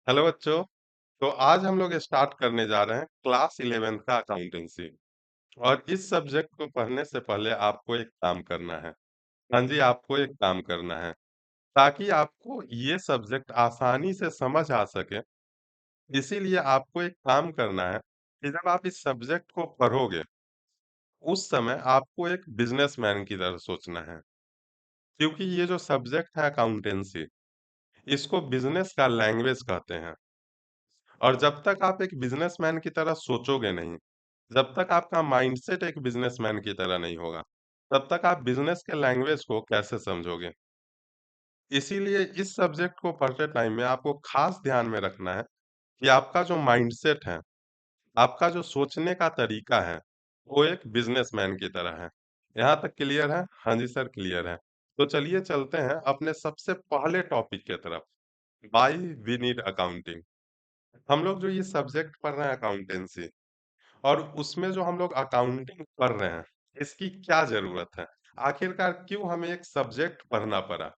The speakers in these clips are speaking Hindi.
हेलो बच्चों। तो आज हम लोग स्टार्ट करने जा रहे हैं क्लास 11th का अकाउंटेंसी। और इस सब्जेक्ट को पढ़ने से पहले आपको एक काम करना है। हाँ जी, आपको एक काम करना है ताकि आपको ये सब्जेक्ट आसानी से समझ आ सके। इसीलिए आपको एक काम करना है कि जब आप इस सब्जेक्ट को पढ़ोगे उस समय आपको एक बिजनेसमैन की तरह सोचना है, क्योंकि ये जो सब्जेक्ट है अकाउंटेंसी, इसको बिजनेस का लैंग्वेज कहते हैं। और जब तक आप एक बिजनेसमैन की तरह सोचोगे नहीं, जब तक आपका माइंडसेट एक बिजनेसमैन की तरह नहीं होगा, तब तक आप बिजनेस के लैंग्वेज को कैसे समझोगे? इसीलिए इस सब्जेक्ट को पढ़ते टाइम में आपको खास ध्यान में रखना है कि आपका जो माइंडसेट है, आपका जो सोचने का तरीका है, वो एक बिजनेसमैन की तरह है। यहाँ तक क्लियर है? हाँ जी सर, क्लियर है। तो चलिए चलते हैं अपने सबसे पहले टॉपिक की तरफ। Why we need accounting. हम लोग जो ये सब्जेक्ट पढ़ रहे हैं अकाउंटेंसी, और उसमें जो हम लोग अकाउंटिंग पढ़ रहे हैं, इसकी क्या ज़रूरत है? आखिरकार क्यों हमें एक सब्जेक्ट पढ़ना पड़ा?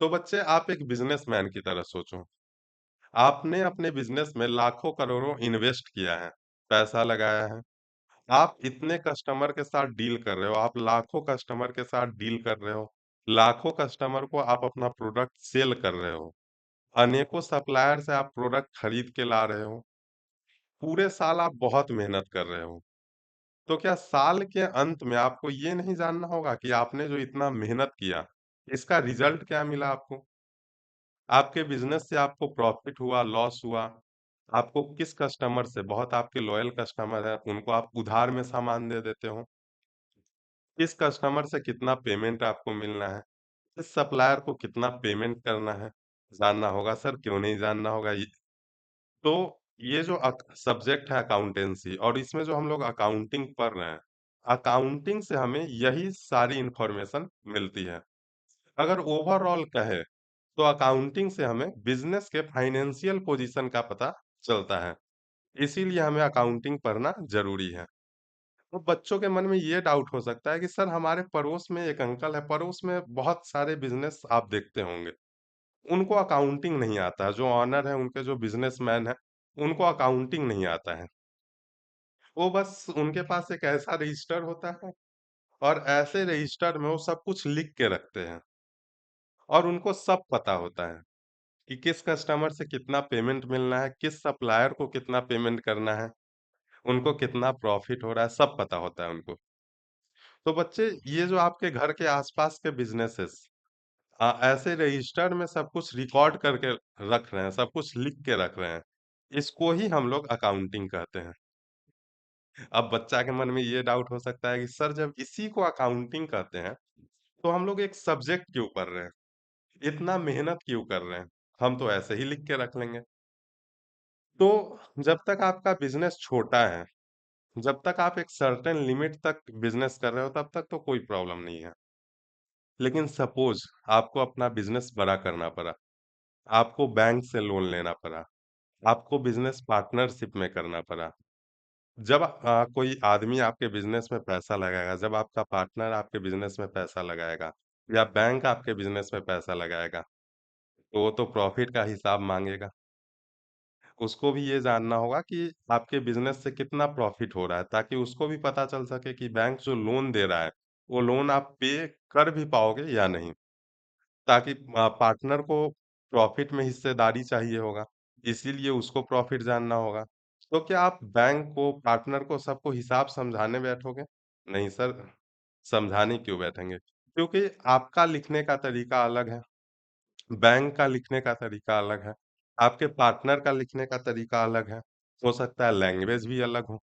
तो बच्चे, आप एक बिज़नेसमैन की तरह सोचो। आपने अपने बिज़नेस में लाखों करोड़ों इन्वेस्ट किया है, पैसा लगाया है। आप इतने कस्टमर के साथ डील कर रहे हो, आप लाखों कस्टमर के साथ डील कर रहे हो। लाखों कस्टमर को आप अपना प्रोडक्ट सेल कर रहे हो। अनेकों सप्लायर से आप प्रोडक्ट खरीद के ला रहे हो। पूरे साल आप बहुत मेहनत कर रहे हो। तो क्या साल के अंत में आपको ये नहीं जानना होगा कि आपने जो इतना मेहनत किया, इसका रिजल्ट क्या मिला आपको? आपके बिज़नेस से आपको प्रॉफ़िट हुआ, लॉस हुआ? आपको किस कस्टमर से, बहुत आपके लॉयल कस्टमर हैं, उनको आप उधार में सामान दे देते हो? किस कस्टमर से कितना पेमेंट आपको मिलना है? किस सप्लायर को कितना पेमेंट करना है? जानना होगा सर, क्यों नहीं जानना होगा? तो ये जो सब्जेक्ट है अकाउंटेंसी, और इसमें जो हम लोग अकाउंटिंग पढ़ रहे हैं, अकाउंटिंग से हमें यही सारी इंफॉर्मेशन मिलती है। अगर ओवरऑल कहे तो अकाउंटिंग से हमें बिजनेस के फाइनेंशियल पोजीशन का पता चलता है। इसीलिए हमें अकाउंटिंग पढ़ना जरूरी है। तो बच्चों के मन में ये डाउट हो सकता है कि सर, हमारे पड़ोस में एक अंकल है, पड़ोस में बहुत सारे बिजनेस आप देखते होंगे, उनको अकाउंटिंग नहीं आता है। जो ऑनर है, उनके जो बिजनेसमैन है, उनको अकाउंटिंग नहीं आता है। वो बस, उनके पास एक ऐसा रजिस्टर होता है, और ऐसे रजिस्टर में वो सब कुछ लिख के रखते हैं, और उनको सब पता होता है कि किस कस्टमर से कितना पेमेंट मिलना है, किस सप्लायर को कितना पेमेंट करना है, उनको कितना प्रॉफिट हो रहा है, सब पता होता है उनको। तो बच्चे, ये जो आपके घर के आसपास के बिजनेसेस ऐसे रजिस्टर में सब कुछ रिकॉर्ड करके रख रहे हैं, सब कुछ लिख के रख रहे हैं, इसको ही हम लोग अकाउंटिंग कहते हैं। अब बच्चा के मन में ये डाउट हो सकता है कि सर, जब इसी को अकाउंटिंग कहते हैं, तो हम लोग एक सब्जेक्ट क्यों पढ़ रहे हैं? इतना मेहनत क्यों कर रहे हैं? हम तो ऐसे ही लिख के रख लेंगे। तो जब तक आपका बिज़नेस छोटा है, जब तक आप एक सर्टेन लिमिट तक बिज़नेस कर रहे हो, तब तक तो कोई प्रॉब्लम नहीं है। लेकिन सपोज़ आपको अपना बिज़नेस बड़ा करना पड़ा, आपको बैंक से लोन लेना पड़ा, आपको बिज़नेस पार्टनरशिप में करना पड़ा। जब कोई आदमी आपके बिज़नेस में पैसा लगाएगा, जब आपका पार्टनर आपके बिज़नेस में पैसा लगाएगा, या बैंक आपके बिज़नेस में पैसा लगाएगा, तो वो तो प्रॉफ़िट का हिसाब माँगेगा। उसको भी ये जानना होगा कि आपके बिज़नेस से कितना प्रॉफ़िट हो रहा है, ताकि उसको भी पता चल सके कि बैंक जो लोन दे रहा है, वो लोन आप पे कर भी पाओगे या नहीं। ताकि पार्टनर को प्रॉफ़िट में हिस्सेदारी चाहिए होगा, इसीलिए उसको प्रॉफ़िट जानना होगा। तो क्या आप बैंक को, पार्टनर को, सबको हिसाब समझाने बैठोगे? नहीं सर, समझाने क्यों बैठेंगे? क्योंकि आपका लिखने का तरीका अलग है, बैंक का लिखने का तरीका अलग है, आपके पार्टनर का लिखने का तरीका अलग है। हो सकता है लैंग्वेज भी अलग हो।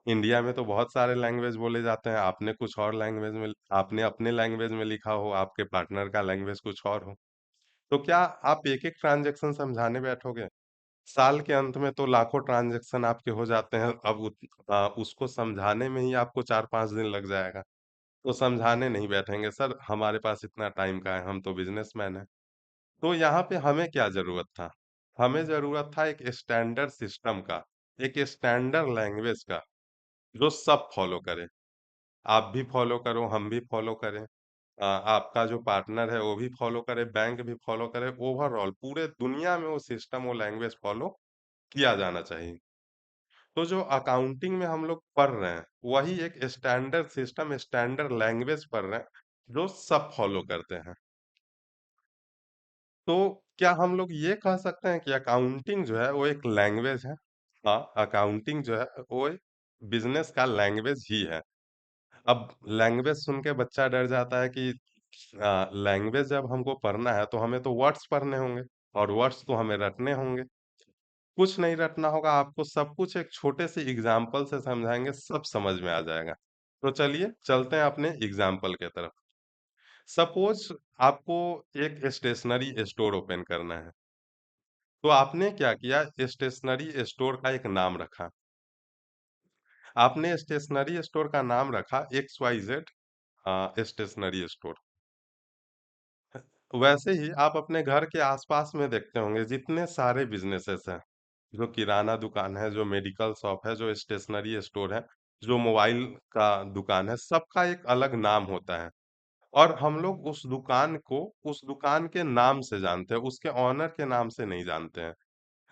इंडिया में तो बहुत सारे लैंग्वेज बोले जाते हैं, आपने कुछ और लैंग्वेज में, आपने अपने लैंग्वेज में लिखा हो, आपके पार्टनर का लैंग्वेज कुछ और हो। तो क्या आप एक-एक ट्रांज़ैक्शन समझाने बैठोगे? साल के अंत में तो लाखों ट्रांज़ैक्शन आपके हो जाते हैं, अब उसको समझाने में ही आपको 4-5 दिन लग जाएगा। तो समझाने नहीं बैठेंगे सर, हमारे पास इतना टाइम कहाँ है, हम तो बिज़नेसमैन हैं। तो यहाँ पे हमें क्या ज़रूरत था? हमें ज़रूरत था एक स्टैंडर्ड सिस्टम का, एक स्टैंडर्ड लैंग्वेज का, जो सब फ़ॉलो करें। आप भी फ़ॉलो करो, हम भी फ़ॉलो करें। आपका जो पार्टनर है वो भी फॉलो करे, बैंक भी फॉलो करे, ओवरऑल पूरे दुनिया में वो सिस्टम, वो लैंग्वेज फॉलो किया जाना चाहिए। तो जो अकाउंटिंग में हम लोग पढ़ रहे हैं, वही एक स्टैंडर्ड सिस्टम, स्टैंडर्ड लैंग्वेज पढ़ रहे हैं, जो सब फॉलो करते हैं। तो क्या हम लोग ये कह सकते हैं कि अकाउंटिंग जो है वो एक लैंग्वेज है? हाँ, अकाउंटिंग जो है वो एक बिजनेस का लैंग्वेज ही है। अब लैंग्वेज सुन के बच्चा डर जाता है कि लैंग्वेज जब हमको पढ़ना है तो हमें तो वर्ड्स पढ़ने होंगे, और वर्ड्स तो हमें रटने होंगे। कुछ नहीं रटना होगा, आपको सब कुछ एक छोटे से एग्जाम्पल से समझाएंगे, सब समझ में आ जाएगा। तो चलिए चलते हैं अपने एग्जाम्पल के तरफ। सपोज आपको एक स्टेशनरी स्टोर ओपन करना है। तो आपने क्या किया, स्टेशनरी स्टोर का एक नाम रखा। आपने स्टेशनरी स्टोर का नाम रखा X Y Z stationery store. वैसे ही आप अपने घर के आसपास में देखते होंगे जितने सारे बिजनेसेस हैं, जो किराना दुकान है, जो मेडिकल शॉप है, जो स्टेशनरी स्टोर है, जो मोबाइल का दुकान है, सबका एक अलग नाम होता है। और हम लोग उस दुकान को उस दुकान के नाम से जानते हैं, उसके ऑनर के नाम से नहीं जानते हैं।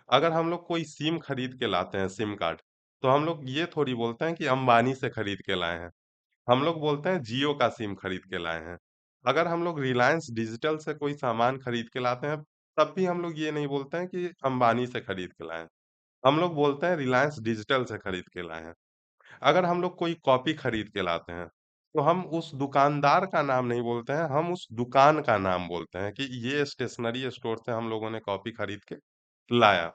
अगर हम लोग कोई सिम खरीद के लाते हैं, सिम कार्ड, तो हम लोग ये थोड़ी बोलते हैं कि अंबानी से खरीद के लाए हैं। हम लोग बोलते हैं जियो का सिम खरीद के लाए हैं। अगर हम लोग रिलायंस डिजिटल से कोई सामान खरीद के लाते हैं, तब भी हम लोग ये नहीं बोलते हैं कि अंबानी से खरीद के लाए हैं। हम लोग बोलते हैं रिलायंस डिजिटल से खरीद के लाए हैं। अगर हम लोग कोई कॉपी खरीद के लाते हैं, तो हम उस दुकानदार का नाम नहीं बोलते हैं, हम उस दुकान का नाम बोलते हैं कि ये स्टेशनरी स्टोर से हम लोगों ने कॉपी खरीद के लाया।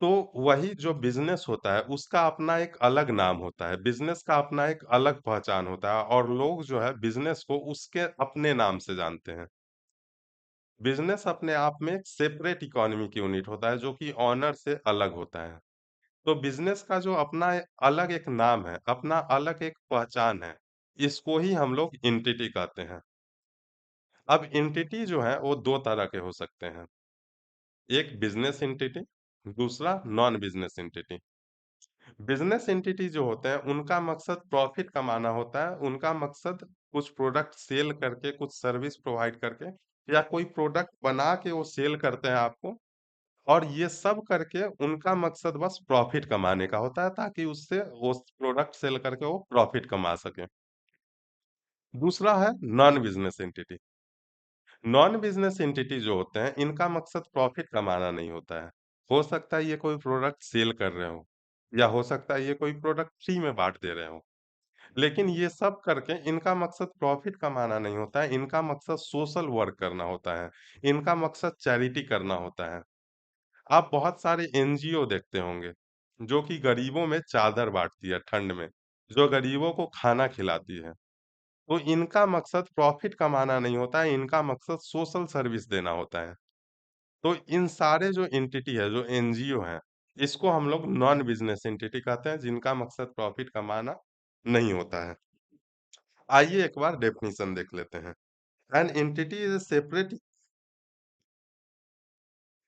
तो वही जो बिज़नेस होता है, उसका अपना एक अलग नाम होता है, बिज़नेस का अपना एक अलग पहचान होता है, और लोग जो है बिज़नेस को उसके अपने नाम से जानते हैं। बिज़नेस अपने आप में एक सेपरेट इकोनॉमिक यूनिट होता है, जो कि ओनर से अलग होता है। तो बिज़नेस का जो अपना अलग एक नाम है, अपना अलग एक पहचान है, इसको ही हम लोग एंटिटी कहते हैं। अब एंटिटी जो है वो 2 तरह के हो सकते हैं। एक बिज़नेस एंटिटी, दूसरा non business entity. Business entity जो होते हैं, उनका मकसद प्रॉफिट कमाना होता है। उनका मकसद कुछ प्रोडक्ट सेल करके, कुछ सर्विस प्रोवाइड करके, या कोई प्रोडक्ट बना के वो सेल करते हैं आपको, और ये सब करके उनका मकसद बस प्रॉफिट कमाने का होता है, ताकि उससे वो प्रोडक्ट सेल करके वो प्रॉफिट कमा सके। दूसरा है non business entity. Non business entity जो होते हैं, इनका मकसद प्रॉफिट कमाना नहीं होता है। हो सकता है ये कोई प्रोडक्ट सेल कर रहे हो, या हो सकता है ये कोई प्रोडक्ट फ्री में बांट दे रहे हो। लेकिन ये सब करके इनका मकसद प्रॉफिट कमाना नहीं होता है, इनका मकसद सोशल वर्क करना होता है, इनका मकसद चैरिटी करना होता है। आप बहुत सारे एनजीओ देखते होंगे, जो कि गरीबों में चादर बाँटती है ठंड में, जो गरीबों को खाना खिलाती है। तो इनका मकसद प्रॉफिट कमाना नहीं होता है, इनका मकसद सोशल सर्विस देना होता है। तो इन सारे जो एंटिटी है, जो एनजीओ हैं, इसको हम लोग नॉन बिज़नेस एंटिटी कहते हैं, जिनका मकसद प्रॉफिट कमाना नहीं होता है। आइए एक बार डेफिनिशन देख लेते हैं। An entity is a separate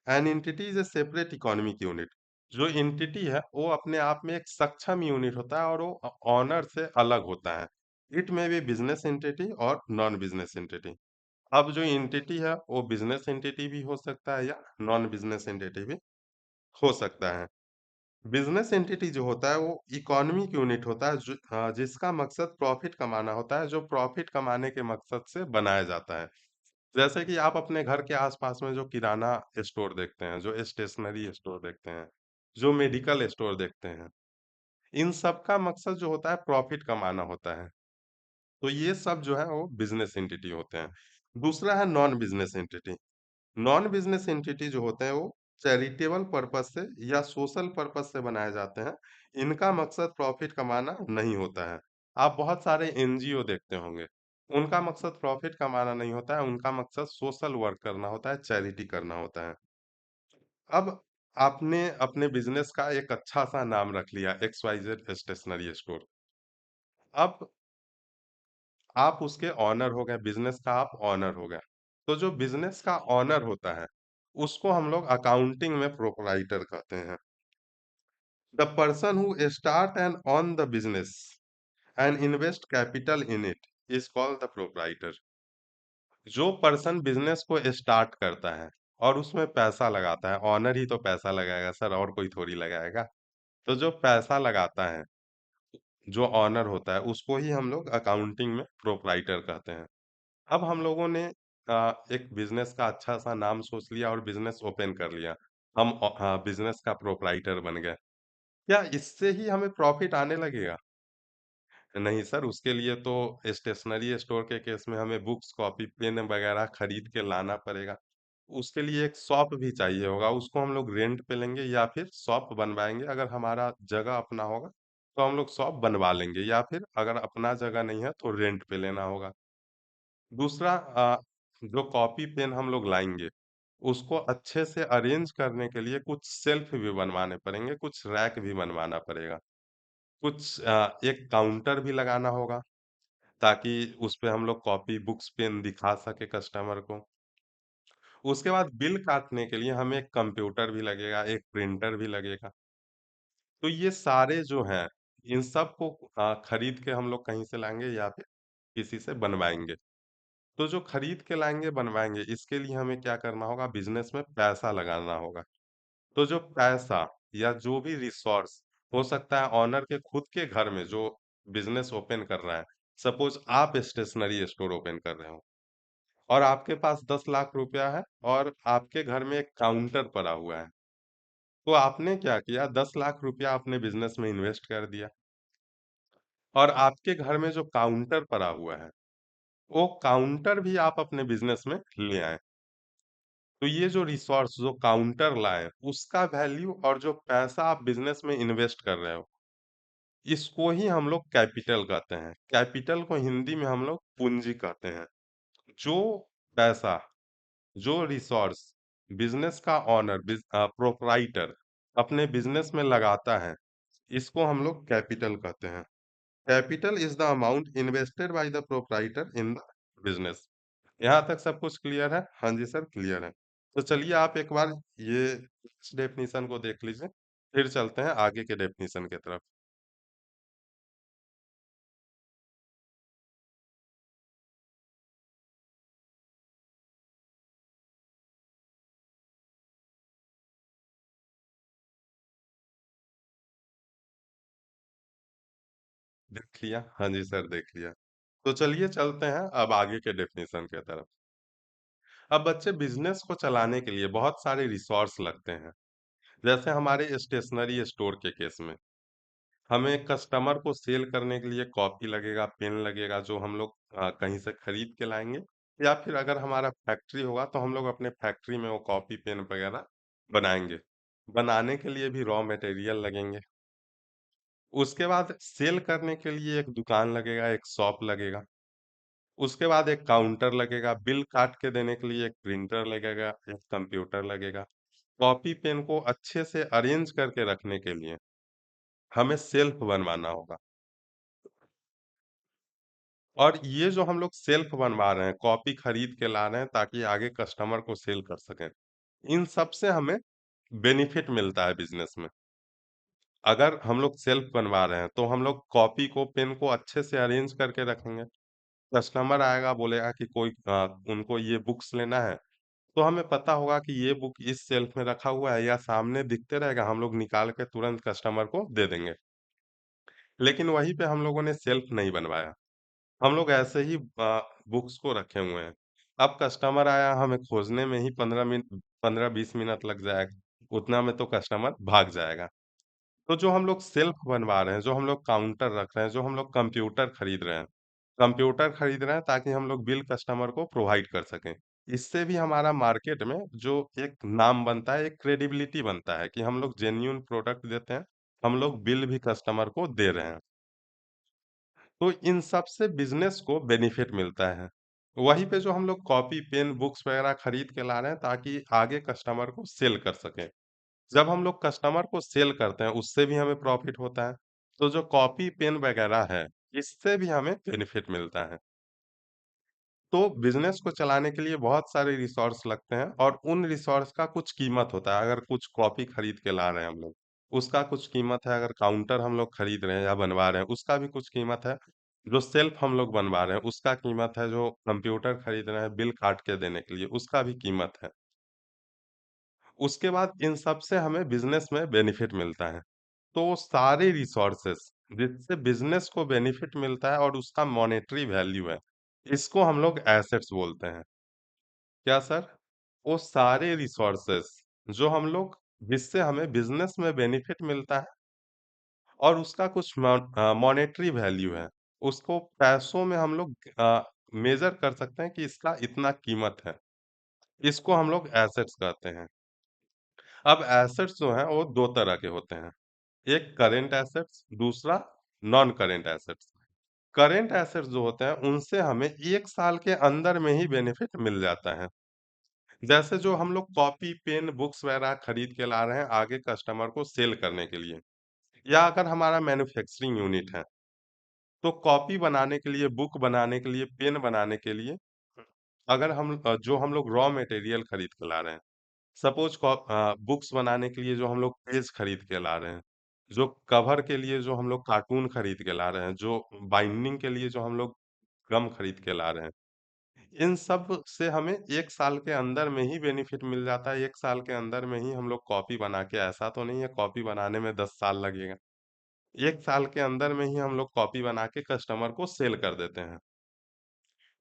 an entity is a separate economic unit. जो एंटिटी है वो अपने आप में एक सक्षम यूनिट होता है, और वो ऑनर से अलग होता है। इट में बी बिजनेस एंटिटी और नॉन बिजनेस एंटिटी। अब जो एंटिटी है वो बिजनेस एंटिटी भी हो सकता है, या नॉन बिजनेस एंटिटी भी हो सकता है। बिजनेस एंटिटी जो होता है वो इकोनॉमिक यूनिट होता है, जिसका मकसद प्रॉफिट कमाना होता है, जो प्रॉफिट कमाने के मकसद से बनाया जाता है। जैसे कि आप अपने घर के आसपास में जो किराना स्टोर देखते हैं, जो स्टेशनरी स्टोर देखते हैं, जो मेडिकल स्टोर देखते हैं, इन सब का मकसद जो होता है प्रॉफिट कमाना होता है। तो ये सब जो है वो बिजनेस एंटिटी होते हैं। दूसरा है non business entity. Non business entity जो होते हैं वो चैरिटेबल पर्पस से या सोशल पर्पस से बनाए जाते हैं। इनका मकसद प्रॉफिट कमाना नहीं होता है। आप बहुत सारे एनजीओ देखते होंगे, उनका मकसद प्रॉफिट कमाना नहीं होता है, उनका मकसद सोशल वर्क करना होता है, चैरिटी करना होता है। अब आपने अपने बिजनेस का एक अच्छा सा नाम रख लिया, X Y Z stationery store. अब आप उसके ऑनर हो गए, बिजनेस का आप ऑनर हो गए। तो जो बिजनेस का ऑनर होता है, उसको हम लोग अकाउंटिंग में प्रोप्राइटर कहते हैं। The person who start and on the business and invest capital in it is called the proprietor. जो पर्सन बिजनेस को स्टार्ट करता है और उसमें पैसा लगाता है, ऑनर ही तो पैसा लगाएगा सर, और कोई थोड़ी लगाएगा। तो जो पैसा लगाता है, जो ऑनर होता है, उसको ही हम लोग अकाउंटिंग में प्रोप्राइटर कहते हैं। अब हम लोगों ने एक बिजनेस का अच्छा सा नाम सोच लिया और बिजनेस ओपन कर लिया। हम बिजनेस का प्रोप्राइटर बन गए। क्या इससे ही हमें प्रॉफिट आने लगेगा? नहीं सर, उसके लिए तो स्टेशनरी स्टोर के केस में हमें बुक्स, कॉपी, पेन वगैरह खरीद के लाना पड़ेगा। उसके लिए एक शॉप भी चाहिए होगा, उसको हम लोग रेंट पे लेंगे या फिर शॉप बनवाएँगे। अगर हमारा जगह अपना होगा, तो हम लोग शॉप बनवा लेंगे, या फिर अगर अपना जगह नहीं है तो रेंट पे लेना होगा। दूसरा, जो कॉपी पेन हम लोग लाएँगे, उसको अच्छे से अरेंज करने के लिए कुछ शेल्फ भी बनवाने पड़ेंगे, कुछ रैक भी बनवाना पड़ेगा। कुछ एक काउंटर भी लगाना होगा, ताकि उसपे हम लोग कॉपी, बुक्स, पेन दिखा सकें कस्टमर को। उसके बाद बिल काटने के लिए हमें एक कंप्यूटर भी लगेगा, एक प्रिंटर भी लगेगा। तो ये सारे जो हैं, इन सब को खरीद के हम लोग कहीं से लाएँगे या फिर किसी से बनवाएँगे। तो जो खरीद के लाएँगे, बनवाएँगे, इसके लिए हमें क्या करना होगा? बिज़नेस में पैसा लगाना होगा। तो जो पैसा या जो भी रिसोर्स, हो सकता है ओनर के खुद के घर में जो बिज़नेस ओपन कर रहा है, सपोज़ आप स्टेशनरी स्टोर ओपन कर रहे हो और आपके पास 10 लाख रुपया है और आपके घर में एक काउंटर पड़ा हुआ है। तो आपने क्या किया, 10 लाख रुपया अपने बिज़नेस में इन्वेस्ट कर दिया और आपके घर में जो काउंटर पड़ा हुआ है, वो काउंटर भी आप अपने बिज़नेस में ले आए। तो ये जो रिसोर्स, जो काउंटर लाए, उसका वैल्यू और जो पैसा आप बिज़नेस में इन्वेस्ट कर रहे हो, इसको ही हम लोग कैपिटल कहते हैं। कैपिटल को हिंदी में हम लोग पूँजी कहते हैं। जो पैसा, जो रिसोर्स बिज़नेस का ओनर, प्रोप्राइटर अपने बिज़नेस में लगाता है, इसको हम लोग कैपिटल कहते हैं। Capital is the amount invested by the proprietor in the business. यहाँ तक सब कुछ क्लियर है? हाँ जी सर, क्लियर है। तो चलिए आप एक बार ये इस डेफिनिशन को देख लीजिए, फिर चलते हैं आगे के डेफिनिशन की तरफ। देख लिया? हाँ जी सर, देख लिया। तो चलिए चलते हैं अब आगे के डेफिनिशन की तरफ। अब बच्चे, बिज़नेस को चलाने के लिए बहुत सारे रिसोर्स लगते हैं। जैसे हमारे स्टेशनरी स्टोर के केस में, हमें कस्टमर को सेल करने के लिए कॉपी लगेगा, पेन लगेगा, जो हम लोग कहीं से खरीद के लाएँगे, या फिर अगर हमारा फैक्ट्री होगा तो हम लोग अपने फैक्ट्री में वो कॉपी, पेन वगैरह बनाएँगे। बनाने के लिए भी रॉ मटेरियल लगेंगे। उसके बाद सेल करने के लिए एक दुकान लगेगा, एक शॉप लगेगा। उसके बाद एक काउंटर लगेगा, बिल काट के देने के लिए एक प्रिंटर लगेगा, एक कंप्यूटर लगेगा। कॉपी, पेन को अच्छे से अरेंज करके रखने के लिए हमें शेल्फ बनवाना होगा। और ये जो हम लोग शेल्फ बनवा रहे हैं, कॉपी खरीद के ला रहे हैं ताकि आगे कस्टमर को सेल कर सकें। इन सब से हमें बेनिफिट मिलता है बिज़नेस में। अगर हम लोग शेल्फ बनवा रहे हैं, तो हम लोग कॉपी को, पेन को अच्छे से अरेंज करके रखेंगे। कस्टमर आएगा, बोलेगा कि उनको ये बुक्स लेना है, तो हमें पता होगा कि ये बुक इस शेल्फ में रखा हुआ है, या सामने दिखते रहेगा, हम लोग निकाल के तुरंत कस्टमर को दे देंगे। लेकिन वहीं पे हम लोगों ने शेल्फ नहीं बनवाया। हम लोग ऐसे ही बुक्स को रखे हुए हैं। अब कस्टमर आया, हमें खोजने में ही 15-20 मिनट लग जाएगा। उतना में तो कस्टमर भाग जाएगा। तो जो हम लोग शेल्फ बनवा रहे हैं, जो हम लोग काउंटर रख रहे हैं, जो हम लोग कंप्यूटर खरीद रहे हैं ताकि हम लोग बिल कस्टमर को प्रोवाइड कर सकें। इससे भी हमारा मार्केट में जो एक नाम बनता है, एक क्रेडिबिलिटी बनता है कि हम लोग जेन्युइन प्रोडक्ट देते हैं, हम लोग बिल भी कस्टमर को दे रहे हैं। तो इन सब से बिज़नेस को बेनिफिट मिलता है। वहीं पे जो हम लोग कॉपी, पेन, बुक्स वगैरह खरीद के ला रहे हैं ताकि आगे कस्टमर को सेल कर सकें। जब हम लोग कस्टमर को सेल करते हैं, उससे भी हमें प्रॉफ़िट होता है। तो जो कॉपी, पेन वगैरह है, इससे भी हमें बेनिफिट मिलता है। तो बिज़नेस को चलाने के लिए बहुत सारे रिसोर्स लगते हैं और उन रिसोर्स का कुछ कीमत होता है। अगर कुछ कॉपी खरीद के ला रहे हैं हम लोग, उसका कुछ कीमत है। अगर काउंटर हम लोग खरीद रहे हैं या बनवा रहे हैं, उसका भी कुछ कीमत है। जो शेल्फ हम लोग बनवा रहे हैं, उसका कीमत है, जो कंप्यूटर खरीद रहे हैं बिल काट के देने के लिए, उसका भी कीमत है। उसके बाद इन सब से हमें बिज़नेस में बेनिफिट मिलता है। तो वो सारे रिसोर्सेज़ जिससे बिज़नेस को बेनिफिट मिलता है और उसका मॉनेटरी वैल्यू है, इसको हम लोग एसेट्स बोलते हैं। क्या सर? वो सारे रिसोर्सेज़ जो हम लोग जिससे हमें बिज़नेस में बेनिफिट मिलता है और उसका कुछ मॉनेटरी वैल्यू है। उसको पैसों में हम लोग मेज़र कर सकते हैं कि इसका इतना कीमत है। इसको हम लोग एसेट्स कहते हैं। अब एसेट्स जो हैं वो 2 तरह के होते हैं। एक करेंट एसेट्स, दूसरा non current assets. Current assets जो होते हैं उनसे हमें 1 साल के अंदर में ही बेनिफिट मिल जाता है। जैसे जो हम लोग कॉपी, पेन, बुक्स वगैरह खरीद के ला रहे हैं आगे कस्टमर को सेल करने के लिए, या अगर हमारा मैन्युफैक्चरिंग यूनिट है, तो कॉपी बनाने के लिए, बुक बनाने के लिए, पेन बनाने के लिए अगर जो हम लोग रॉ मटेरियल खरीद के ला रहे हैं, सपोज़ बुक्स बनाने के लिए जो हम लोग पेज खरीद के ला रहे हैं, जो कवर के लिए जो हम लोग कार्टून खरीद के ला रहे हैं, जो बाइंडिंग के लिए जो हम लोग गम खरीद के ला रहे हैं, इन सब से हमें 1 साल के अंदर में ही बेनिफिट मिल जाता है। 1 साल के अंदर में ही हम लोग कॉपी बना के, ऐसा तो नहीं है कॉपी बनाने में 10 साल लगेगा। 1 साल के अंदर में ही हम लोग कॉपी बना के कस्टमर को सेल कर देते हैं।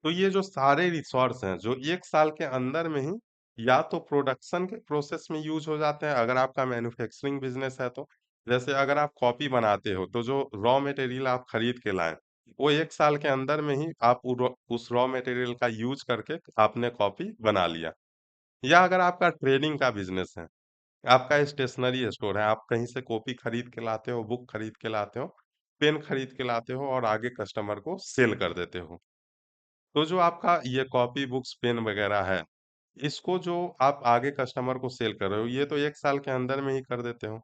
तो ये जो सारे रिसोर्स हैं, जो 1 साल के अंदर में ही या तो प्रोडक्शन के प्रोसेस में यूज़ हो जाते हैं, अगर आपका मैन्युफैक्चरिंग बिज़नेस है तो। जैसे अगर आप कॉपी बनाते हो, तो जो रॉ मटेरियल आप खरीद के लाएँ, वो 1 साल के अंदर में ही आप उस रॉ मटेरियल का यूज़ करके आपने कॉपी बना लिया। या अगर आपका ट्रेडिंग का बिज़नेस है, आपका स्टेशनरी स्टोर है, आप कहीं से कॉपी खरीद के लाते हो, बुक खरीद के लाते हो, पेन खरीद के लाते हो और आगे कस्टमर को सेल कर देते हो। तो जो आपका ये कॉपी, बुक्स, पेन वगैरह है, इसको जो आप आगे कस्टमर को सेल कर रहे हो, ये तो 1 साल के अंदर में ही कर देते हो।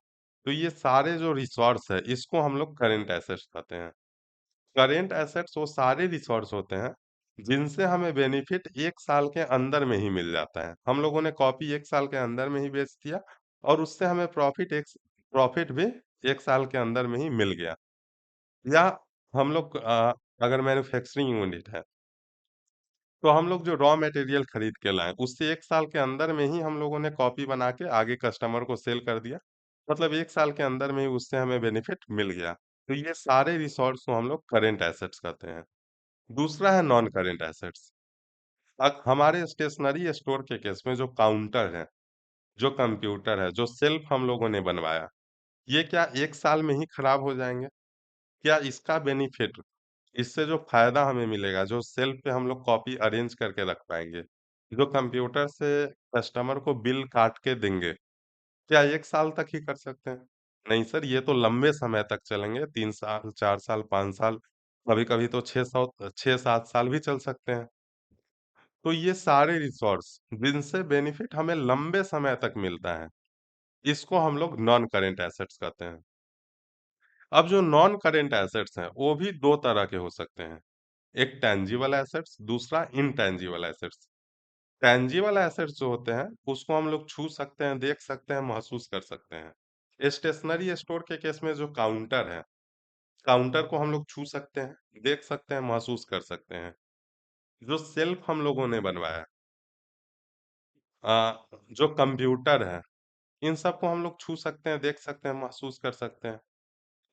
तो ये सारे जो रिसोर्स है, इसको हम लोग करेंट एसेट्स कहते हैं। करेंट एसेट्स वो सारे रिसोर्स होते हैं, जिनसे हमें बेनिफिट 1 साल के अंदर में ही मिल जाता है। हम लोगों ने कॉपी 1 साल के अंदर में ही बेच दिया और उससे हमें प्रॉफिट भी 1 साल के अंदर में ही मिल गया। या हम लोग अगर मैन्युफैक्चरिंग यूनिट है, तो हम लोग जो रॉ मटेरियल खरीद के लाएँ, उससे 1 साल के अंदर में ही हम लोगों ने कॉपी बना के आगे कस्टमर को सेल कर दिया। मतलब 1 साल के अंदर में ही उससे हमें बेनिफिट मिल गया। तो ये सारे रिसोर्स को हम लोग करंट एसेट्स कहते हैं। दूसरा है नॉन करंट एसेट्स। हमारे स्टेशनरी स्टोर के केस में जो काउंटर है, जो कंप्यूटर है, जो शेल्फ हम लोगों ने बनवाया, ये क्या 1 साल में ही खराब हो जाएँगे? क्या इसका बेनिफिट, इससे जो फ़ायदा हमें मिलेगा, जो शेल्फ पे हम लोग कॉपी अरेंज करके रख पाएँगे, जो कंप्यूटर से कस्टमर को बिल काट के देंगे, क्या 1 साल तक ही कर सकते हैं? नहीं सर, ये तो लंबे समय तक चलेंगे, 3 साल, 4 साल, 5 साल, कभी-कभी तो 6-7 साल भी चल सकते हैं। तो ये सारे रिसोर्स जिनसे बेनिफिट हमें लंबे समय तक मिलता है, इसको हम लोग नॉन करेंट एसेट्स कहते हैं। अब जो नॉन करेंट एसेट्स हैं, वो भी 2 तरह के हो सकते हैं। एक टैंजिबल एसेट्स, दूसरा इनटैंजिबल एसेट्स। टैंजिबल एसेट्स जो होते हैं, उसको हम लोग छू सकते हैं, देख सकते हैं, महसूस कर सकते हैं। स्टेशनरी स्टोर के केस में जो काउंटर है, काउंटर को हम लोग छू सकते हैं, देख सकते हैं, महसूस कर सकते हैं। जो शेल्फ हम लोगों ने बनवाया, जो कंप्यूटर है, इन सबको हम लोग छू सकते हैं, देख सकते हैं, महसूस कर सकते हैं।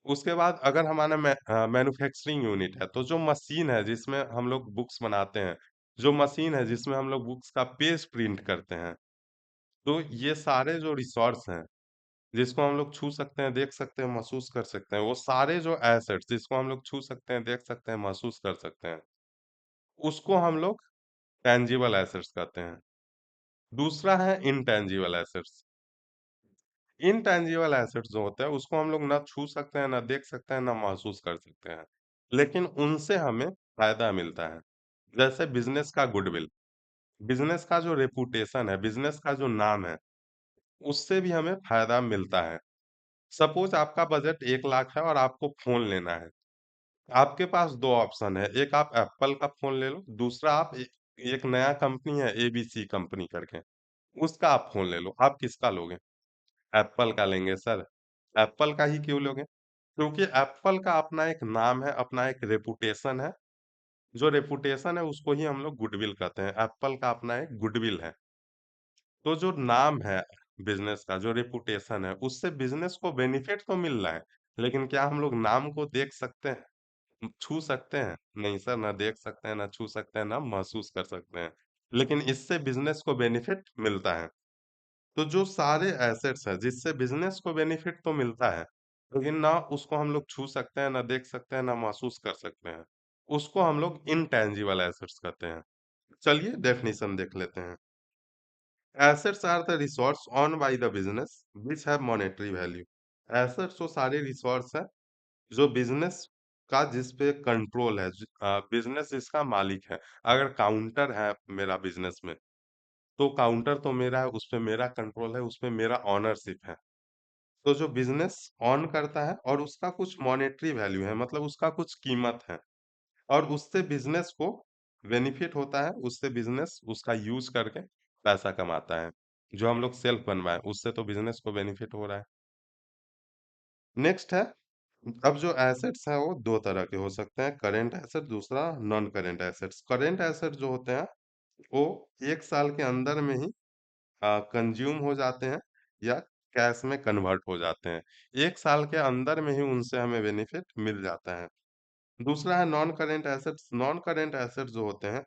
उसके बाद अगर हमारा मैन्युफैक्चरिंग यूनिट है, तो जो मशीन है जिसमें हम लोग बुक्स बनाते हैं, जो मशीन है जिसमें हम लोग बुक्स का पेज प्रिंट करते हैं, तो ये सारे जो रिसोर्स हैं, जिसको हम लोग छू सकते हैं, देख सकते हैं, महसूस कर सकते हैं, वो सारे जो एसेट्स जिसको हम लोग छू सकते हैं, देख सकते हैं, महसूस कर सकते हैं, उसको हम लोग टैंजिबल एसेट्स कहते हैं। दूसरा है इनटैंजिबल एसेट्स। इनटैंजिबल एसेट्स जो होते हैं, उसको हम लोग ना छू सकते हैं, ना देख सकते हैं, ना महसूस कर सकते हैं। लेकिन उनसे हमें फ़ायदा मिलता है। जैसे बिज़नेस का गुडविल, बिज़नेस का जो रेपुटेशन है, बिज़नेस का जो नाम है, उससे भी हमें फ़ायदा मिलता है। सपोज़ आपका बजट 1 लाख है और आपको फ़ोन लेना है। आपके पास 2 ऑप्शन है, एक आप एप्पल का फ़ोन ले लो, दूसरा आप एक नया कंपनी है एबीसी कंपनी करके, उसका आप फ़ोन ले लो। आप किसका लोगे? एप्पल का लेंगे सर। एप्पल का ही क्यों लोगे? क्योंकि एप्पल का अपना एक नाम है, अपना एक रेपुटेशन है, जो रेपुटेशन है उसको ही हम लोग गुडविल कहते हैं। एप्पल का अपना एक गुडविल है। तो जो नाम है बिज़नेस का, जो रेपुटेशन है, उससे बिज़नेस को बेनिफिट तो मिल रहा है, लेकिन क्या हम लोग नाम को देख सकते हैं? छू सकते हैं? नहीं सर, ना देख सकते हैं, ना छू सकते हैं, ना महसूस कर सकते हैं। लेकिन इससे बिज़नेस को बेनिफिट मिलता है। तो जो सारे एसेट्स हैं, जिससे बिज़नेस को बेनिफिट तो मिलता है, लेकिन ना उसको हम लोग छू सकते हैं, ना देख सकते हैं, ना महसूस कर सकते हैं। उसको हम लोग इनटैंजिबल एसेट्स कहते हैं। चलिए डेफिनिशन देख लेते हैं। Assets are the resource owned by the business which have monetary value. Assets वो सारे रिसोर्स हैं जो बिजनेस का जिस पे कंट्रोल है, बिजनेस जिसका मालिक है। अगर काउंटर है मेरा बिजनेस में, तो काउंटर तो मेरा है, उस पे मेरा कंट्रोल है, उस पे मेरा ऑनरशिप है। तो जो बिजनेस ऑन करता है और उसका कुछ मॉनेटरी वैल्यू है, मतलब उसका कुछ कीमत है, और उससे बिज़नेस को बेनिफिट होता है, उससे बिज़नेस उसका यूज़ करके पैसा कमाता है। जो हम लोग सेल्फ बनवाएँ, उससे तो बिज़नेस को बेनिफिट हो रहा है। नेक्स्ट है, अब जो एसेट्स हैं वो 2 तरह के हो सकते हैं, करंट एसेट, दूसरा non current assets. Current asset जो होते हैं, वो 1 साल के अंदर में ही कंज़्यूम हो जाते हैं या कैश में कन्वर्ट हो जाते हैं। 1 साल के अंदर में ही उनसे हमें बेनिफिट मिल जाता है। दूसरा है non current assets. Non current assets जो होते हैं,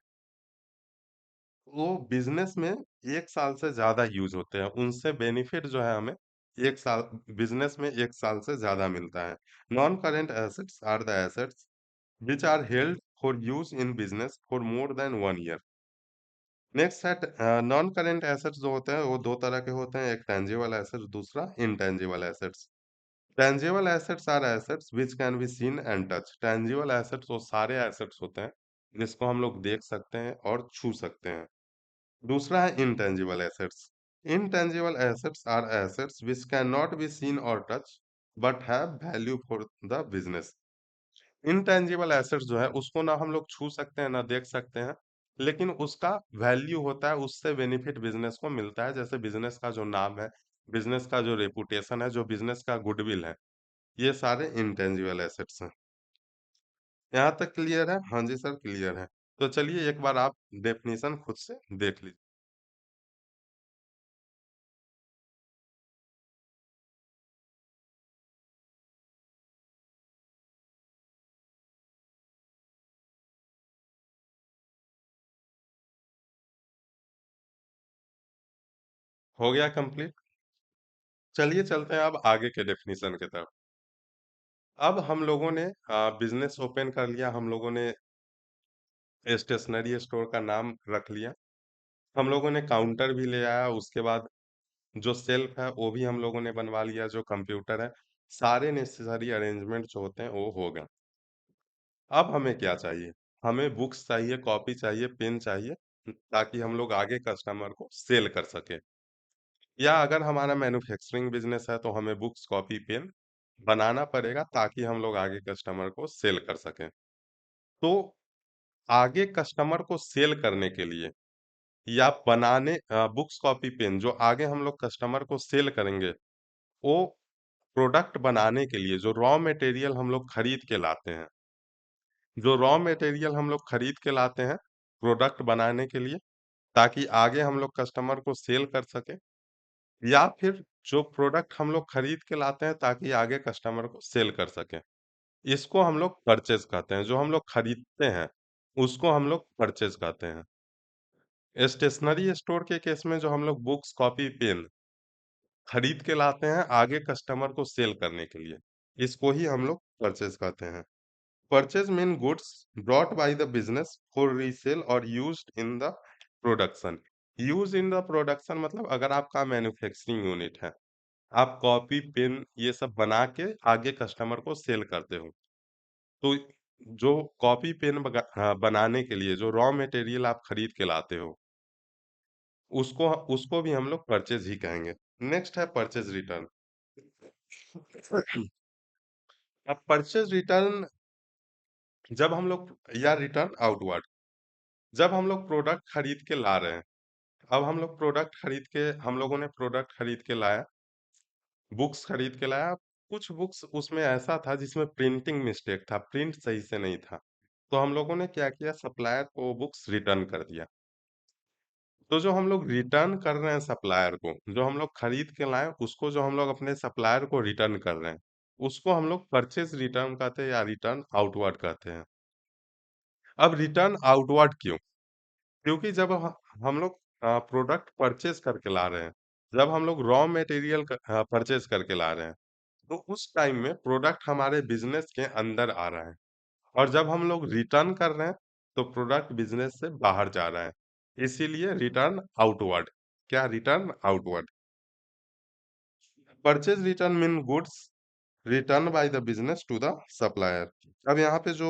वो बिज़नेस में 1 साल से ज़्यादा यूज़ होते हैं। उनसे बेनिफिट जो है हमें 1 साल, बिज़नेस में 1 साल से ज़्यादा मिलता है। Non current assets are the assets which are held for use in business for more than 1 year. Next है नॉन करेंट एसेट्स जो होते हैं वो 2 तरह के होते हैं, एक टेंजिबल एसेट्स, दूसरा intangible assets. Tangible assets are assets which can be seen and touch. Tangible assets वो सारे एसेट्स होते हैं जिसको हम लोग देख सकते हैं और छू सकते हैं। दूसरा है intangible assets. Intangible assets are assets which can not be seen और touch but have value for the business. Intangible assets जो है उसको ना हम लोग छू सकते हैं, ना देख सकते हैं, लेकिन उसका वैल्यू होता है, उससे बेनिफिट बिजनेस को मिलता है। जैसे बिजनेस का जो नाम है, बिजनेस का जो रेपुटेशन है, जो बिजनेस का गुडविल है, ये सारे इंटेंजिबल एसेट्स हैं। यहाँ तक क्लियर है? हाँ जी सर, क्लियर है। तो चलिए एक बार आप डेफिनेशन खुद से देख लीजिए। हो गया कंप्लीट? चलिए चलते हैं अब आगे के डेफिनेशन की तरफ। अब हम लोगों ने बिज़नेस ओपन कर लिया, हम लोगों ने स्टेशनरी स्टोर का नाम रख लिया, हम लोगों ने काउंटर भी ले आया, उसके बाद जो शेल्फ है वो भी हम लोगों ने बनवा लिया, जो कंप्यूटर है, सारे नेसेसरी अरेंजमेंट जो होते हैं वो हो गए। अब हमें क्या चाहिए? हमें बुक्स चाहिए, कॉपी चाहिए, पेन चाहिए, ताकि हम लोग आगे कस्टमर को सेल कर सकें। या अगर हमारा मैन्युफैक्चरिंग बिज़नेस है तो हमें बुक्स, कॉपी, पेन बनाना पड़ेगा ताकि हम लोग आगे कस्टमर को सेल कर सकें। तो आगे कस्टमर को सेल करने के लिए या बुक्स, कॉपी, पेन जो आगे हम लोग कस्टमर को सेल करेंगे, वो प्रोडक्ट बनाने के लिए जो रॉ मटेरियल हम लोग खरीद के लाते हैं, जो रॉ मटेरियल हम लोग खरीद के लाते हैं प्रोडक्ट बनाने के लिए, ताकि आगे हम लोग कस्टमर को सेल कर सकें, या फिर जो प्रोडक्ट हम लोग खरीद के लाते हैं ताकि आगे कस्टमर को सेल कर सकें। इसको हम लोग परचेज़ कहते हैं, जो हम लोग खरीदते हैं, उसको हम लोग परचेज़ कहते हैं। स्टेशनरी स्टोर के केस में जो हम लोग बुक्स, कॉपी, पेन खरीद के लाते हैं आगे कस्टमर को सेल करने के लिए, इसको ही हम लोग परचेज़ कहते हैं। Purchase mean goods brought by the business for resale और used in the production. Use in the production मतलब अगर आपका मैन्युफैक्चरिंग यूनिट है, आप कॉपी, पेन ये सब बना के आगे कस्टमर को सेल करते हो। तो जो कॉपी पेन बनाने के लिए जो रॉ मटेरियल आप खरीद के लाते हो, उसको उसको भी हम लोग परचेज़ ही कहेंगे। नेक्स्ट है परचेज़ रिटर्न। अब परचेज़ रिटर्न जब हम लोग, या रिटर्न आउटवर्ड, जब हम लोग प्रोडक्ट खरीद के ला रहे हैं, अब हम लोगों ने प्रोडक्ट खरीद के लाया, बुक्स खरीद के लाया, कुछ बुक्स उसमें ऐसा था जिसमें प्रिंटिंग मिस्टेक था, प्रिंट सही से नहीं था। तो हम लोगों ने क्या किया, सप्लायर को बुक्स रिटर्न कर दिया। तो जो हम लोग रिटर्न कर रहे हैं सप्लायर को, जो हम लोग खरीद के लाए उसको जो हम लोग अपने सप्लायर को रिटर्न कर रहे हैं, उसको हम लोग परचेज़ रिटर्न कहते हैं या रिटर्न आउटवार्ड कहते हैं। अब रिटर्न आउटवार्ड क्यों? क्योंकि जब हम लोग प्रोडक्ट परचेज़ करके ला रहे हैं, जब हम लोग रॉ मटेरियल परचेज़ करके ला रहे हैं, तो उस टाइम में प्रोडक्ट हमारे बिज़नेस के अंदर आ रहा है और जब हम लोग रिटर्न कर रहे हैं, तो प्रोडक्ट बिज़नेस से बाहर जा रहा है। इसीलिए रिटर्न आउटवार्ड। क्या return outward? Purchase return mean goods return by the business to the supplier. अब यहाँ पे जो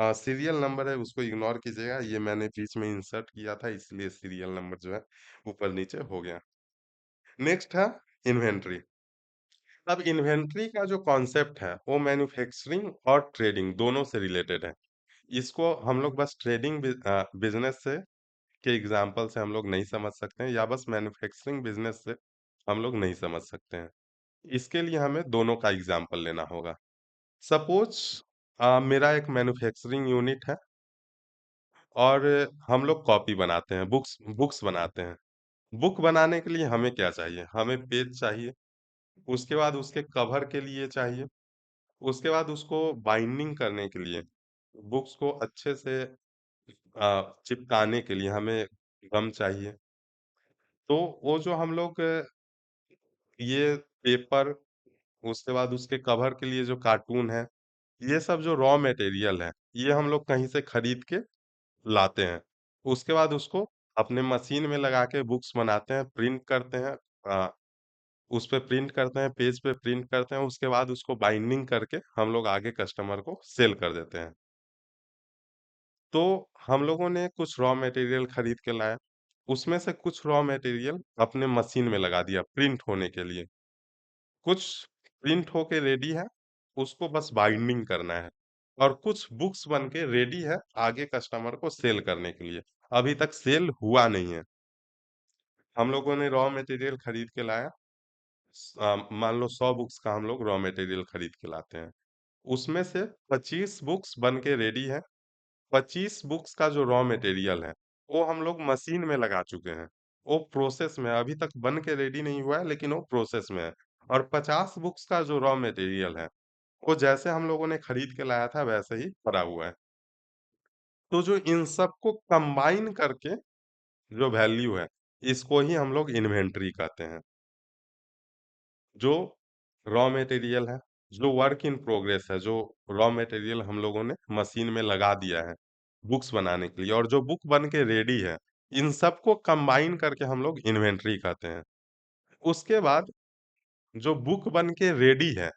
सीरियल नंबर है उसको इग्नोर कीजिएगा, ये मैंने बीच में इंसर्ट किया था इसलिए सीरियल नंबर जो है ऊपर-नीचे हो गया। नेक्स्ट है इन्वेंटरी। अब इन्वेंटरी का जो कॉन्सेप्ट है वो मैन्युफैक्चरिंग और ट्रेडिंग दोनों से रिलेटेड है। इसको हम लोग बस ट्रेडिंग बिज़नेस से के एग्ज़ाम्पल से हम लोग नहीं समझ सकते हैं या बस मैन्युफैक्चरिंग बिज़नेस से हम लोग नहीं समझ सकते हैं। इसके लिए हमें दोनों का एग्ज़ाम्पल लेना होगा। सपोज़ मेरा एक मैन्युफैक्चरिंग यूनिट है और हम लोग कॉपी बनाते हैं, बुक्स बुक्स बनाते हैं। बुक बनाने के लिए हमें क्या चाहिए? हमें पेज चाहिए, उसके बाद उसके कवर के लिए चाहिए, उसके बाद उसको बाइंडिंग करने के लिए, बुक्स को अच्छे से चिपकाने के लिए हमें गम चाहिए। तो वो जो हम लोग ये पेपर, उसके बाद उसके कवर के लिए जो कार्टून है, ये सब जो रॉ मटेरियल है, ये हम लोग कहीं से खरीद के लाते हैं। उसके बाद उसको अपने मशीन में लगा के बुक्स बनाते हैं, प्रिंट करते हैं, अ, उस पे प्रिंट करते हैं, पेज पे प्रिंट करते हैं, उसके बाद उसको बाइंडिंग करके हम लोग आगे कस्टमर को सेल कर देते हैं। तो हम लोगों ने कुछ रॉ मटेरियल खरीद के लाया, उसमें से कुछ रॉ मटेरियल अपने मशीन में लगा दिया प्रिंट होने के लिए। कुछ प्रिंट होके रेडी है, उसको बस बाइंडिंग करना है और कुछ बुक्स बन के रेडी है आगे कस्टमर को सेल करने के लिए। अभी तक सेल हुआ नहीं है। हम लोगों ने रॉ मटेरियल खरीद के लाया, मान लो 100 बुक्स का हम लोग रॉ मटेरियल खरीद के लाते हैं। उसमें से 25 बुक्स बन के रेडी है। 25 बुक्स का जो रॉ मटेरियल है, वो हम लोग मशीन में लगा चुके हैं। वो प्रोसेस में है, अभी तक बन के रेडी नहीं हुआ है लेकिन वो प्रोसेस में है। और 50 बुक्स का जो रॉ मटेरियल है, वो जैसे हम लोगों ने खरीद के लाया था वैसे ही पड़ा हुआ है। तो जो इन सबको कंबाइन करके जो वैल्यू है, इसको ही हम लोग इन्वेंटरी कहते हैं। जो रॉ मटेरियल है, जो वर्क इन प्रोग्रेस है, जो रॉ मटेरियल हम लोगों ने मशीन में लगा दिया है, बुक्स बनाने के लिए और जो बुक बन के रेडी है, इन सबको कंबाइन करके हम लोग इन्वेंटरी कहते हैं। उसके बाद जो बुक बन के रेडी है,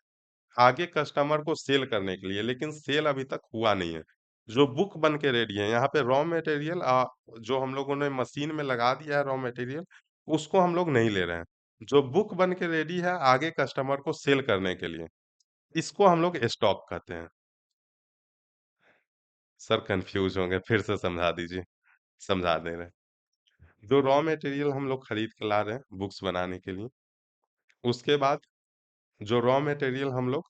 आगे कस्टमर को सेल करने के लिए, लेकिन सेल अभी तक हुआ नहीं है। जो बुक बन के रेडी है, यहाँ पे रॉ मटेरियल जो हम लोगों ने मशीन में लगा दिया है रॉ मटेरियल, उसको हम लोग नहीं ले रहे हैं। जो बुक बन के रेडी है आगे कस्टमर को सेल करने के लिए, इसको हम लोग स्टॉक कहते हैं। सर कन्फ्यूज़ होंगे, फिर से समझा दीजिए, समझा दे रहे हैं। जो रॉ मटेरियल हम लोग खरीद के ला रहे हैं बुक्स बनाने के लिए, उसके बाद जो रॉ मटेरियल हम लोग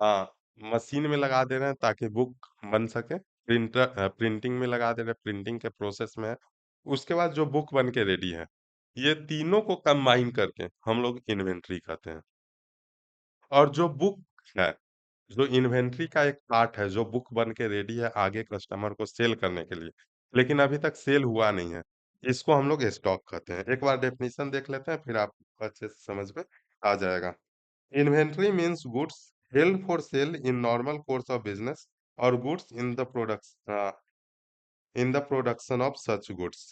हाँ, मशीन में लगा दे रहे हैं ताकि बुक बन सके, प्रिंटिंग में लगा दे रहे हैं, प्रिंटिंग के प्रोसेस में है। उसके बाद जो बुक बन के रेडी है, ये तीनों को कंबाइन करके हम लोग इन्वेंटरी कहते हैं। और जो बुक है, जो इन्वेंटरी का एक पार्ट है, जो बुक बन के रेडी है आगे कस्टमर को सेल करने के लिए, लेकिन अभी तक सेल हुआ नहीं है, इसको हम लोग स्टॉक कहते हैं। एक बार डेफिनिशन देख लेते हैं, फिर आपको अच्छे से समझ में आ जाएगा। Inventory means goods held for sale in normal course of business or goods in the production of such goods.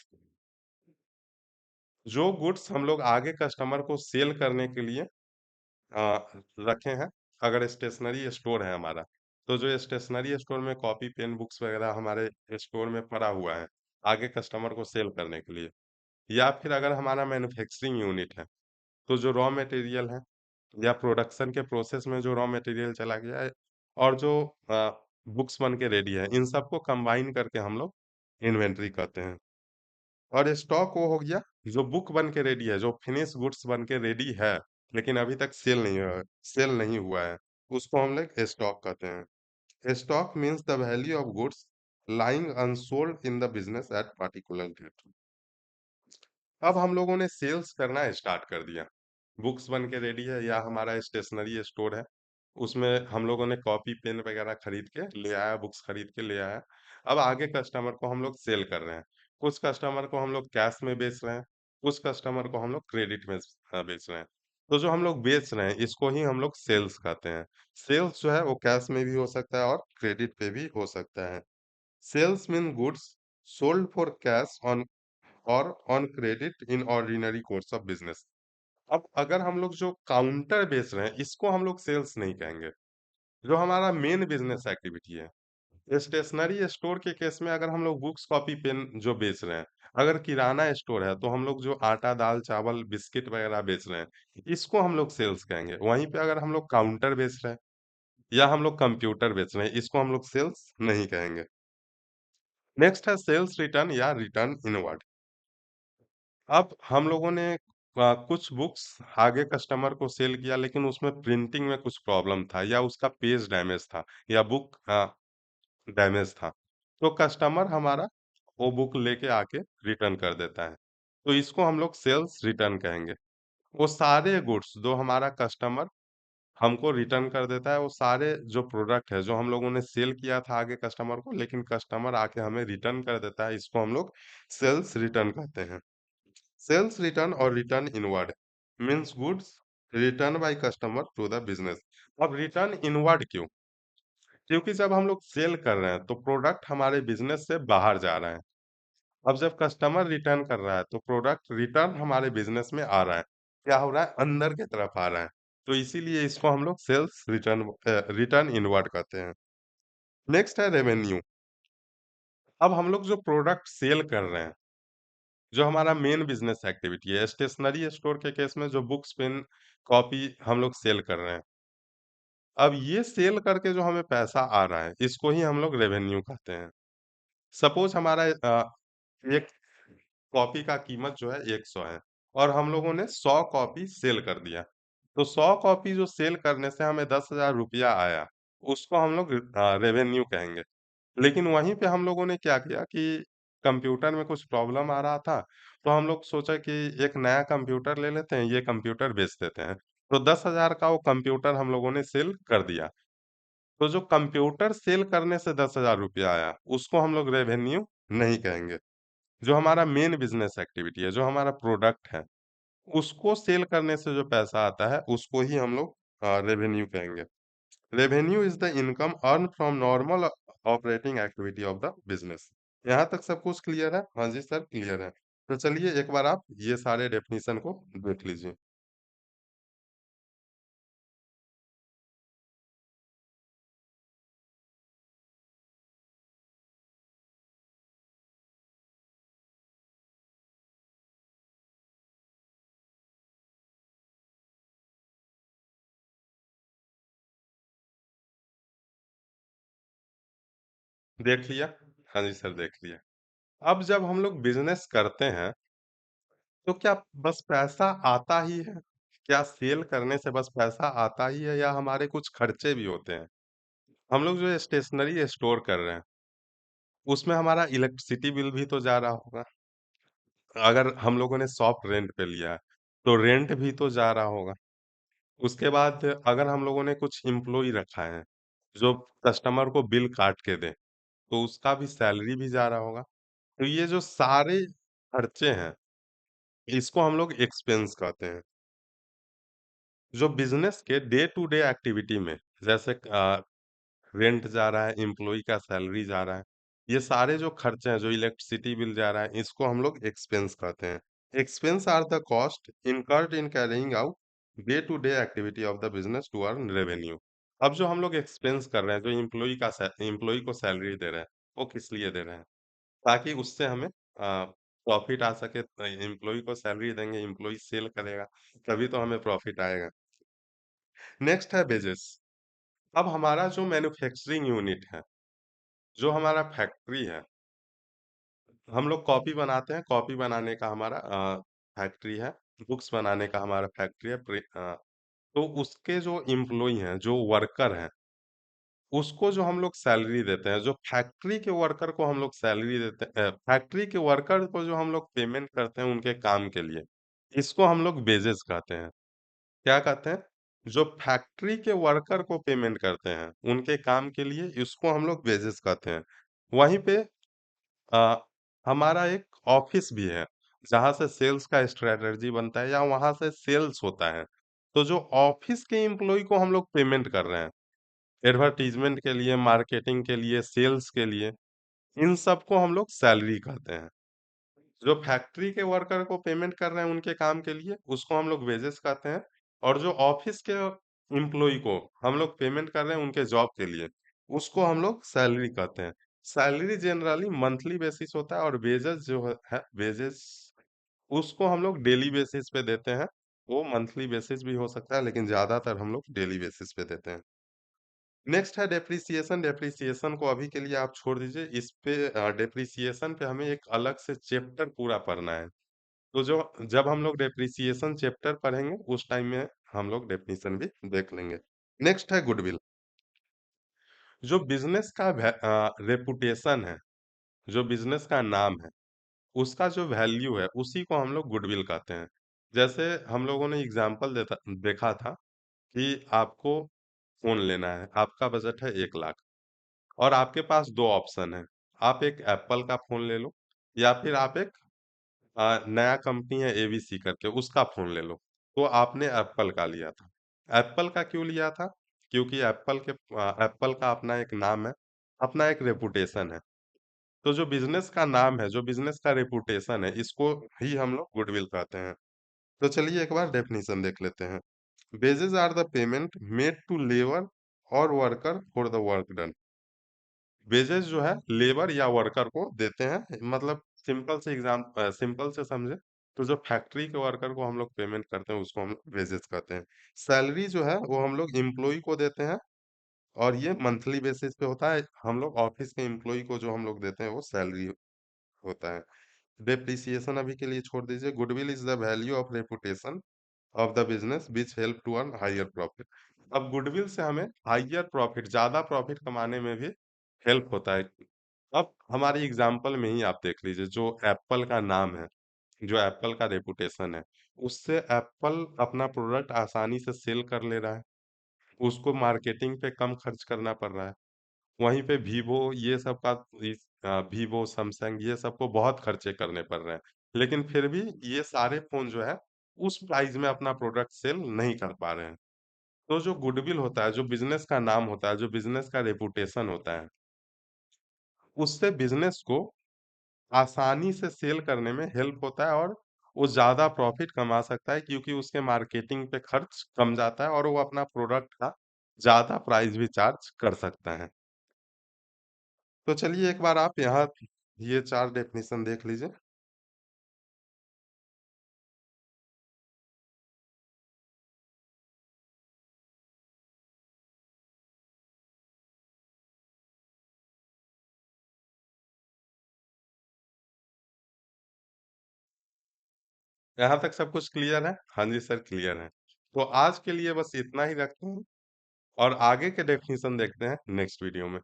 जो गुड्स हम लोग आगे कस्टमर को सेल करने के लिए रखे हैं, अगर स्टेशनरी स्टोर है हमारा, तो जो स्टेशनरी स्टोर में कॉपी पेन बुक्स वगैरह हमारे स्टोर में पड़ा हुआ है आगे कस्टमर को सेल करने के लिए, या फिर अगर हमारा मैन्युफैक्चरिंग यूनिट है, तो जो रॉ मटेरियल है या प्रोडक्शन के प्रोसेस में जो रॉ मटेरियल चला गया है और जो बुक्स बन के रेडी है, इन सबको कंबाइन करके हम लोग इन्वेंटरी कहते हैं। और स्टॉक वो हो गया जो बुक बन के रेडी है, जो फिनिश गुड्स बन के रेडी है, लेकिन अभी तक सेल नहीं हुआ है, उसको हम लोग स्टॉक कहते हैं। Stock means the value of goods lying unsold in the business at particular date। अब हम लोगों ने सेल्स करना स्टार्ट कर दिया। बुक्स बन के रेडी है या हमारा स्टेशनरी स्टोर है, उसमें हम लोगों ने कॉपी पेन वगैरह खरीद के ले आया, बुक्स खरीद के ले आया। अब आगे कस्टमर को हम लोग सेल कर रहे हैं। कुछ कस्टमर को हम लोग कैश में बेच रहे हैं, कुछ कस्टमर को हम लोग क्रेडिट में बेच रहे हैं। तो जो हम लोग बेच रहे हैं इसको ही हम लोग सेल्स कहते हैं। सेल्स जो है वो कैश में भी हो सकता है और क्रेडिट पे भी हो सकता है। Sales mean goods sold for cash on और on credit in ordinary course of business. अब अगर हम लोग जो काउंटर बेच रहे हैं इसको हम लोग सेल्स नहीं कहेंगे। जो हमारा मेन बिजनेस एक्टिविटी है, स्टेशनरी स्टोर के केस में अगर हम लोग बुक्स कॉपी पेन जो बेच रहे हैं, अगर किराना स्टोर है तो हम लोग जो आटा दाल चावल बिस्किट वगैरह बेच रहे हैं इसको हम लोग सेल्स कहेंगे। वहीं पे अगर हम लोग काउंटर बेच रहे हैं या हम लोग कंप्यूटर बेच रहे हैं इसको हम लोग सेल्स नहीं कहेंगे। नेक्स्ट है सेल्स रिटर्न या रिटर्न इनवर्ड। अब हम लोगों ने कुछ बुक्स आगे कस्टमर को सेल किया लेकिन उसमें प्रिंटिंग में कुछ प्रॉब्लम था या उसका पेज डैमेज था या बुक डैमेज था। तो कस्टमर हमारा वो बुक लेके आके रिटर्न कर देता है। तो इसको हम लोग सेल्स रिटर्न कहेंगे। वो सारे गुड्स जो हमारा कस्टमर हमको रिटर्न कर देता है, वो सारे जो प्रोडक्ट है जो हम लोगों ने सेल किया था आगे कस्टमर को लेकिन कस्टमर आके हमें रिटर्न कर देता है, इसको हम लोग सेल्स रिटर्न कहते हैं। Sales return or return inward means goods returned by customer to the business। अब रिटर्न इनवर्ड क्यों? क्योंकि जब हम लोग सेल कर रहे हैं तो प्रोडक्ट हमारे बिजनेस से बाहर जा रहा है। अब जब कस्टमर रिटर्न कर रहा है तो प्रोडक्ट रिटर्न हमारे बिजनेस में आ रहा है। क्या हो रहा है? अंदर की तरफ आ रहा है। तो इसीलिए इसको हम लोग सेल्स रिटर्न इनवर्ड कहते हैं। नेक्स्ट है रेवेन्यू। अब हम लोग जो प्रोडक्ट सेल कर रहे हैं, जो हमारा मेन बिजनेस एक्टिविटी है, स्टेशनरी स्टोर के केस में जो बुक्स पेन कॉपी हम लोग सेल कर रहे हैं, अब ये सेल करके जो हमें पैसा आ रहा है इसको ही हम लोग रेवेन्यू कहते हैं। सपोज हमारा एक कॉपी का कीमत जो है 100 है और हम लोगों ने 100 कॉपी सेल कर दिया। तो 100 कॉपी जो सेल करने से हमें 10,000 रुपया आया, उसको हम लोग रेवेन्यू कहेंगे। लेकिन वहीं पे हम लोगों ने क्या किया कि कंप्यूटर में कुछ प्रॉब्लम आ रहा था, तो हम लोग सोचा कि एक नया कंप्यूटर ले लेते हैं, ये कंप्यूटर बेच देते हैं। तो 10,000 का वो कंप्यूटर हम लोगों ने सेल कर दिया। तो जो कंप्यूटर सेल करने से 10,000 रुपया आया, उसको हम लोग रेवेन्यू नहीं कहेंगे। जो हमारा मेन बिज़नेस एक्टिविटी है, जो हमारा प्रोडक्ट है, उसको सेल करने से जो पैसा आता है, उसको ही हम लोग रेवेन्यू कहेंगे। Revenue is the income earn from normal operating activity of the business. यहाँ तक सब कुछ क्लियर है? हाँ जी सर, क्लियर है। तो चलिए एक बार आप ये सारे डेफिनेशन को देख लीजिए। देख लिया? हाँ जी सर, देख लिया। अब जब हम लोग बिजनेस करते हैं तो क्या बस पैसा आता ही है? क्या सेल करने से बस पैसा आता ही है या हमारे कुछ खर्चे भी होते हैं? हम लोग जो स्टेशनरी स्टोर कर रहे हैं, उसमें हमारा इलेक्ट्रिसिटी बिल भी तो जा रहा होगा। अगर हम लोगों ने शॉप रेंट पे लिया है, तो रेंट भी तो जा रहा होगा। उसके बाद अगर हम लोगों ने कुछ एम्प्लॉयी रखा है, जो कस्टमर को बिल काट के दे, तो उसका भी सैलरी भी जा रहा होगा। तो ये जो सारे खर्चे हैं, इसको हम लोग एक्सपेंस कहते हैं। जो बिज़नेस के डे टू डे एक्टिविटी में जैसे रेंट जा रहा है, एम्प्लॉयी का सैलरी जा रहा है, ये सारे जो खर्चे हैं, जो इलेक्ट्रिसिटी बिल जा रहा है, इसको हम लोग एक्सपेंस कहते हैं। Expense are the cost incurred in carrying out day to day activity of the business to earn revenue. अब जो हम लोग एक्सपेंस कर रहे हैं, जो एम्प्लॉयी को सैलरी दे रहे हैं, वो किस लिए दे रहे हैं? ताकि उससे हमें प्रॉफिट आ सके। एम्प्लॉयी को सैलरी देंगे, एम्प्लॉयी सेल करेगा, तभी तो हमें प्रॉफिट आएगा। नेक्स्ट है वेजेस। अब हमारा जो मैन्युफैक्चरिंग यूनिट है, जो हमारा फैक्ट्री है, हम लोग कॉपी बनाते हैं, कॉपी बनाने का हमारा फैक्ट्री है। बुक्स बनाने का हमारा फैक्ट्री है तो उसके जो एम्प्लॉयी हैं, जो वर्कर हैं, उसको जो हम लोग सैलरी देते हैं, जो फैक्ट्री के वर्कर को हम लोग सैलरी देते हैं फैक्ट्री के वर्कर को जो हम लोग पेमेंट करते हैं उनके काम के लिए, इसको हम लोग वेजेस कहते हैं। क्या कहते हैं? जो फैक्ट्री के वर्कर को पेमेंट करते हैं, उनके काम के लिए, इसको हम लोग वेजेस कहते हैं। वहीं पे अ, हमारा एक ऑफिस भी है, जहाँ से सेल्स का स्ट्रैटेजी बनता है या वहाँ से सेल्स होता है। तो जो ऑफिस के एम्प्लॉयी को हम लोग पेमेंट कर रहे हैं, एडवर्टाइज़मेंट के लिए, मार्केटिंग के लिए, सेल्स के लिए, इन सबको हम लोग सैलरी कहते हैं। जो फैक्ट्री के वर्कर को पेमेंट कर रहे हैं उनके काम के लिए, उसको हम लोग वेजेस कहते हैं और जो ऑफिस के एम्प्लॉयी को हम लोग पेमेंट कर रहे हैं उनके जॉब के लिए, उसको हम लोग सैलरी कहते हैं। सैलरी जनरली मंथली बेसिस होता है और वेजेस जो है वेजेस उसको हम लोग डेली बेसिस पे देते हैं। वो मंथली बेसिस भी हो सकता है लेकिन ज्यादातर हम लोग डेली बेसिस पे देते हैं। नेक्स्ट है डेप्रिसिएशन। डेप्रिसिएशन को अभी के लिए आप छोड़ दीजिए। इस पे डेप्रिसिएशन पे हमें एक अलग से चैप्टर पूरा पढ़ना है। तो जो जब हम लोग डेप्रिसिएशन चैप्टर पढ़ेंगे उस टाइम में हम लोग डेफिनेशन भी देख लेंगे। नेक्स्ट है गुडविल। जो बिजनेस का रेपुटेशन है, जो बिजनेस का नाम है, उसका जो वैल्यू है उसी को हम लोग गुडविल कहते हैं। जैसे हम लोगों ने एग्जांपल देखा था कि आपको फोन लेना है, आपका बजट है 1 लाख और आपके पास दो ऑप्शन है। आप एक एप्पल का फोन ले लो या फिर आप एक नया कंपनी है एवीसी करके उसका फ़ोन ले लो। तो आपने एप्पल का लिया था। एप्पल का क्यों लिया था? क्योंकि एप्पल का अपना एक नाम है, अपना एक रेपुटेशन है। तो जो बिज़नेस का नाम है, जो बिज़नेस का रेपुटेशन है, इसको ही हम लोग गुडविल कहते हैं। तो चलिए एक बार डेफिनिशन देख लेते हैं। Wages are the payment made to labour और worker for the work done. Wages जो है लेबर या वर्कर को देते हैं मतलब सिंपल से समझे तो जो फैक्ट्री के वर्कर को हम लोग पेमेंट करते हैं उसको हम लोग वेजेस कहते हैं। सैलरी जो है वो हम लोग एम्प्लॉय को देते हैं और ये मंथली बेसिस पे होता है। हम लोग ऑफिस के एम्प्लॉय को जो हम लोग देते हैं वो सैलरी होता है। डेप्रिसिएशन अभी के लिए छोड़ दीजिए। Goodwill is the value of reputation of the business which help to earn higher profit. अब गुडविल से हमें हायर प्रॉफिट, ज्यादा प्रॉफिट कमाने में भी हेल्प होता है। अब हमारी एग्जाम्पल में ही आप देख लीजिए, जो एप्पल का नाम है, जो एप्पल का रेपुटेशन है, उससे एप्पल अपना प्रोडक्ट आसानी से सेल कर ले रहा है। उसको मार्केटिंग पे कम खर्च करना पड़ रहा है। वहीं पे वीवो, सैमसंग ये सबको बहुत खर्चे करने पड़ रहे हैं। लेकिन फिर भी ये सारे फ़ोन जो है, उस प्राइस में अपना प्रोडक्ट सेल नहीं कर पा रहे हैं। तो जो गुडविल होता है, जो बिज़नेस का नाम होता है, जो बिज़नेस का रेपुटेशन होता है, उससे बिज़नेस को आसानी से सेल करने में हेल्प होता है और वो ज़्यादा प्रॉफ़िट कमा सकता है क्योंकि उसके मार्केटिंग पे खर्च कम जाता है और वो अपना प्रोडक्ट का ज़्यादा प्राइस भी चार्ज कर सकता है। तो चलिए एक बार आप यहाँ ये 4 डेफ़िनिशन देख लीजिए। यहाँ तक सब कुछ क्लियर है? हाँ जी सर, क्लियर है। तो आज के लिए बस इतना ही रखते हैं और आगे के डेफ़िनिशन देखते हैं नेक्स्ट वीडियो में।